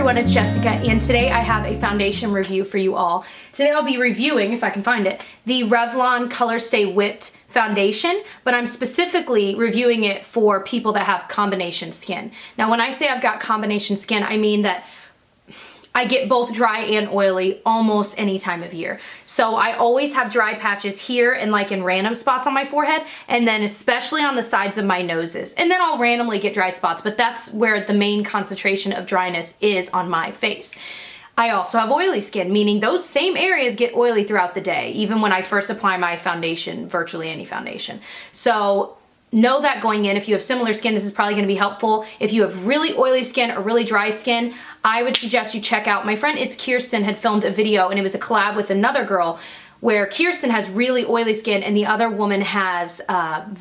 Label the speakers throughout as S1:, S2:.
S1: everyone, it's Jessica, and today I have a foundation review for you all. Today I'll be reviewing, if I can find it, the Revlon Colorstay Whipped Foundation, but I'm specifically reviewing it for people that have combination skin. Now when I say I've got combination skin, I mean that I get both dry and oily almost any time of year. So I always have dry patches here and like in random spots on my forehead, and then especially on the sides of my noses. And then I'll randomly get dry spots, but that's where the main concentration of dryness is on my face. I also have oily skin, meaning those same areas get oily throughout the day, even when I first apply my foundation, virtually any foundation. So know that going in. If you have similar skin, this is probably going to be helpful. If you have really oily skin or really dry skin, I would suggest you check out, my friend It's Kirsten had filmed a video, and it was a collab with another girl where Kirsten has really oily skin and the other woman has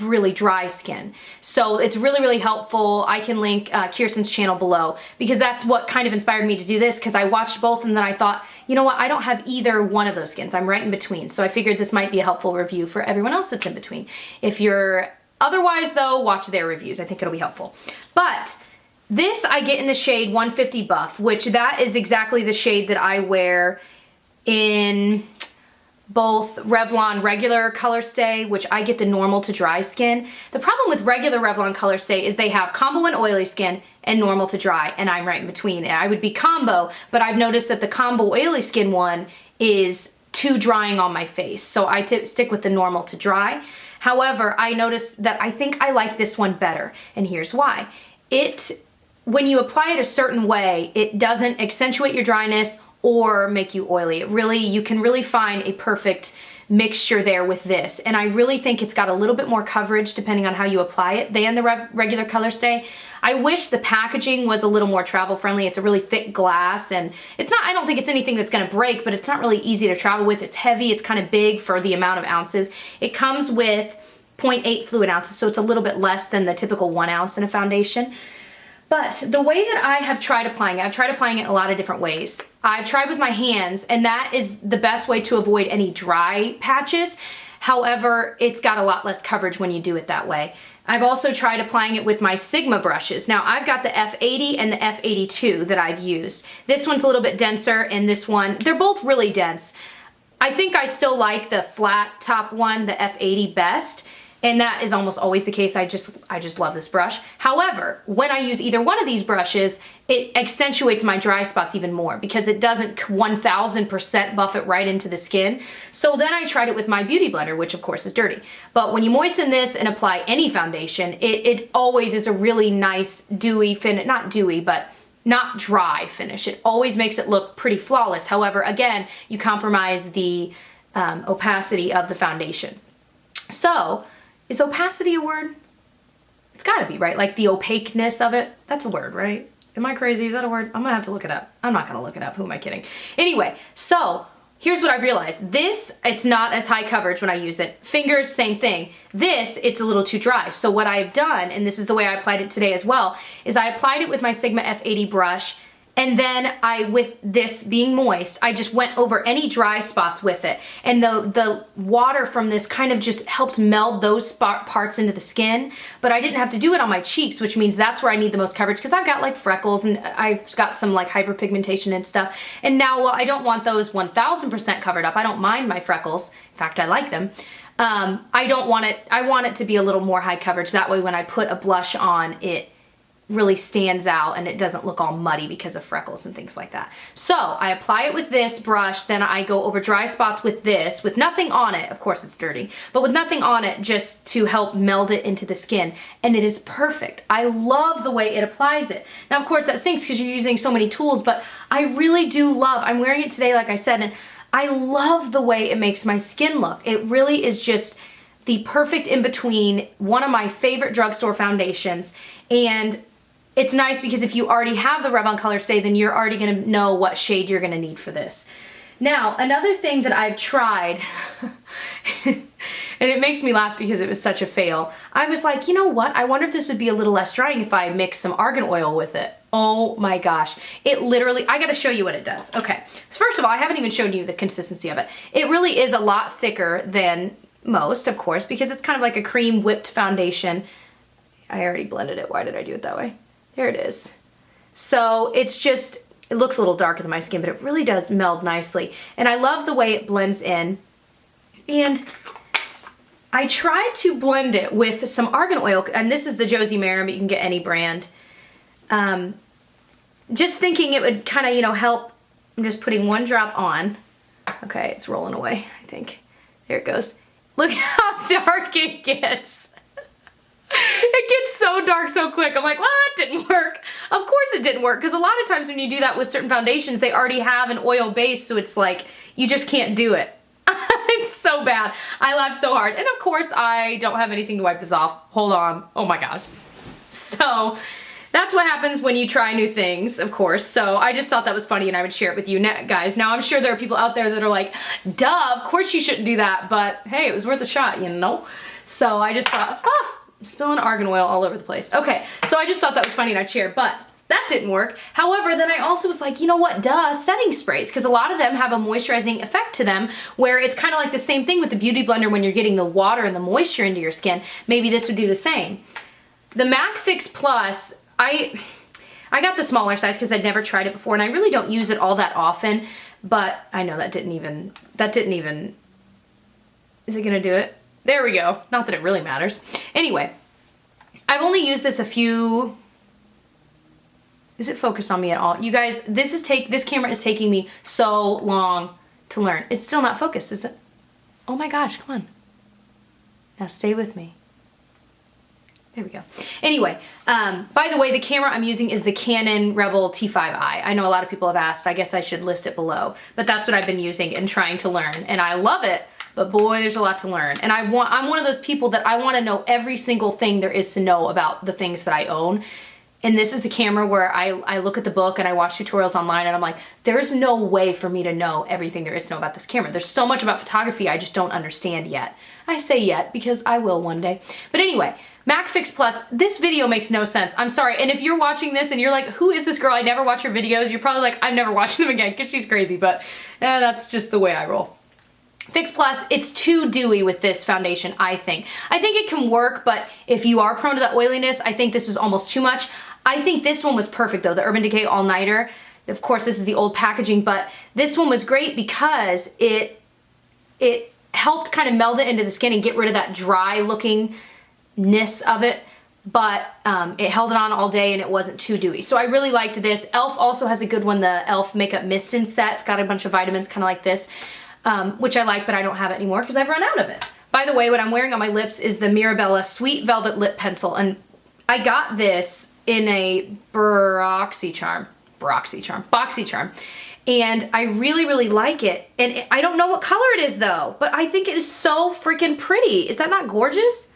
S1: really dry skin. So it's really, really helpful. I can link Kirsten's channel below because that's what kind of inspired me to do this, because I watched both and then I thought, you know what, I don't have either one of those skins. I'm right in between. So I figured this might be a helpful review for everyone else that's in between. If you're otherwise though, watch their reviews. I think it'll be helpful. But this I get in the shade 150 Buff, which that is exactly the shade that I wear in both Revlon regular Colorstay, which I get the normal to dry skin. The problem with regular Revlon Colorstay is they have combo and oily skin and normal to dry, and I'm right in between. I would be combo, but I've noticed that the combo oily skin one is too drying on my face, so I stick with the normal to dry. However, I noticed that I think I like this one better, and here's why. When you apply it a certain way, it doesn't accentuate your dryness or make you oily. You can really find a perfect mixture there with this, and I really think it's got a little bit more coverage depending on how you apply it than the regular Colorstay. I wish the packaging was a little more travel friendly. It's a really thick glass, and it's not, I don't think it's anything that's gonna break, but it's not really easy to travel with. It's heavy, it's kind of big for the amount of ounces. It comes with 0.8 fluid ounces, so it's a little bit less than the typical 1 ounce in a foundation. But the way that I have tried applying it, I've tried applying it a lot of different ways. I've tried with my hands, and that is the best way to avoid any dry patches. However, it's got a lot less coverage when you do it that way. I've also tried applying it with my Sigma brushes. Now, I've got the F80 and the F82 that I've used. This one's a little bit denser, and this one, they're both really dense. I think I still like the flat top one, the F80, best. And that is almost always the case. I just love this brush. However, when I use either one of these brushes, it accentuates my dry spots even more because it doesn't 1000% buff it right into the skin. So then I tried it with my Beauty Blender, which of course is dirty. But when you moisten this and apply any foundation, it always is a really nice dewy finish, not dewy, but not dry finish. It always makes it look pretty flawless. However, again, you compromise the opacity of the foundation. So, is opacity a word? It's gotta be, right? Like the opaqueness of it. That's a word, right? Am I crazy? Is that a word? I'm gonna have to look it up. I'm not gonna look it up. Who am I kidding? Anyway, so here's what I realized. This, it's not as high coverage when I use it. Fingers, same thing. This, it's a little too dry. So what I've done, and this is the way I applied it today as well, is I applied it with my Sigma F80 brush, and then with this being moist, I just went over any dry spots with it. And the water from this kind of just helped meld those parts into the skin. But I didn't have to do it on my cheeks, which means that's where I need the most coverage because I've got like freckles and I've got some like hyperpigmentation and stuff. And now, well, I don't want those 1000% covered up. I don't mind my freckles. In fact, I like them. I don't want it, I want it to be a little more high coverage. That way when I put a blush on, it really stands out and it doesn't look all muddy because of freckles and things like that. So I apply it with this brush, then I go over dry spots with this, with nothing on it. Of course it's dirty, but with nothing on it just to help meld it into the skin. And it is perfect. I love the way it applies it. Now, of course that stinks because you're using so many tools, but I really do love, I'm wearing it today, like I said, and I love the way it makes my skin look. It really is just the perfect in between, one of my favorite drugstore foundations. And it's nice because if you already have the Revlon Colorstay, then you're already gonna know what shade you're gonna need for this. Now, another thing that I've tried, and it makes me laugh because it was such a fail, I was like, you know what? I wonder if this would be a little less drying if I mix some Argan Oil with it. Oh my gosh. It literally, I gotta show you what it does. Okay, first of all, I haven't even shown you the consistency of it. It really is a lot thicker than most, of course, because it's kind of like a cream whipped foundation. I already blended it. Why did I do it that way? There it is. So it's just It looks a little darker than my skin, but it really does meld nicely. And I love the way it blends in. And I tried to blend it with some Argan Oil, and this is the Josie Maran, but you can get any brand. Just thinking it would kind of, you know, help. I'm just putting one drop on. Okay, it's rolling away, I think. There it goes. Look how dark it gets. It gets so dark so quick. I'm like, well, that didn't work. Of course it didn't work, because a lot of times when you do that with certain foundations, they already have an oil base, so it's like, you just can't do it. It's so bad. I laughed so hard. And of course, I don't have anything to wipe this off. Hold on. Oh my gosh. So that's what happens when you try new things, of course. So I just thought that was funny and I would share it with you guys. Now I'm sure there are people out there that are like, duh, of course you shouldn't do that. But hey, it was worth a shot, you know? So I just thought, I'm spilling Argan Oil all over the place. Okay, so I just thought that was funny and I'd share, but that didn't work. However, then I also was like, you know what, duh, setting sprays, because a lot of them have a moisturizing effect to them where it's kind of like the same thing with the Beauty Blender when you're getting the water and the moisture into your skin. Maybe this would do the same. The MAC Fix Plus, I got the smaller size because I'd never tried it before and I really don't use it all that often, but I know that didn't even, is it gonna do it? There we go. Not that it really matters. Anyway, I've only used this a few. Is it focused on me at all? You guys, this camera is taking me so long to learn. It's still not focused, is it? Oh my gosh, come on. Now stay with me. There we go. Anyway, by the way, the camera I'm using is the Canon Rebel T5i. I know a lot of people have asked. I guess I should list it below. But that's what I've been using and trying to learn. And I love it, but boy, there's a lot to learn. And I'm one of those people that I want to know every single thing there is to know about the things that I own. And this is a camera where I look at the book and I watch tutorials online and I'm like, there's no way for me to know everything there is to know about this camera. There's so much about photography I just don't understand yet. I say yet because I will one day. But anyway, MAC Fix Plus, this video makes no sense. I'm sorry. And if you're watching this and you're like, who is this girl? I never watch her videos. You're probably like, I'm never watching them again because she's crazy. But that's just the way I roll. Fix Plus, it's too dewy with this foundation, I think. I think it can work, but if you are prone to that oiliness, I think this was almost too much. I think this one was perfect though, the Urban Decay All Nighter. Of course, this is the old packaging, but this one was great because it helped kind of meld it into the skin and get rid of that dry lookingness of it, but it held it on all day and it wasn't too dewy. So I really liked this. e.l.f. also has a good one, the e.l.f. Makeup Mist and Set. It's got a bunch of vitamins kind of like this, which I like, but I don't have it anymore because I've run out of it. By the way, what I'm wearing on my lips is the Mirabella Sweet Velvet Lip Pencil, and I got this in a BOXYCHARM, and I really, really like it. And I don't know what color it is though, but I think it is so freaking pretty. Is that not gorgeous?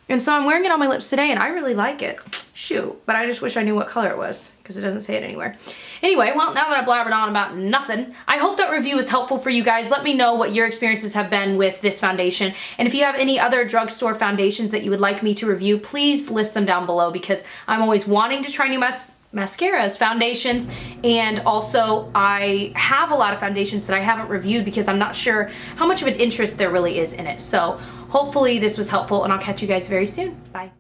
S1: And so I'm wearing it on my lips today and I really like it. Shoot, but I just wish I knew what color it was because it doesn't say it anywhere. Anyway, well, now that I blabbered on about nothing, I hope that review was helpful for you guys. Let me know what your experiences have been with this foundation. And if you have any other drugstore foundations that you would like me to review, please list them down below because I'm always wanting to try new mascaras, foundations, and also I have a lot of foundations that I haven't reviewed because I'm not sure how much of an interest there really is in it. So hopefully this was helpful and I'll catch you guys very soon. Bye.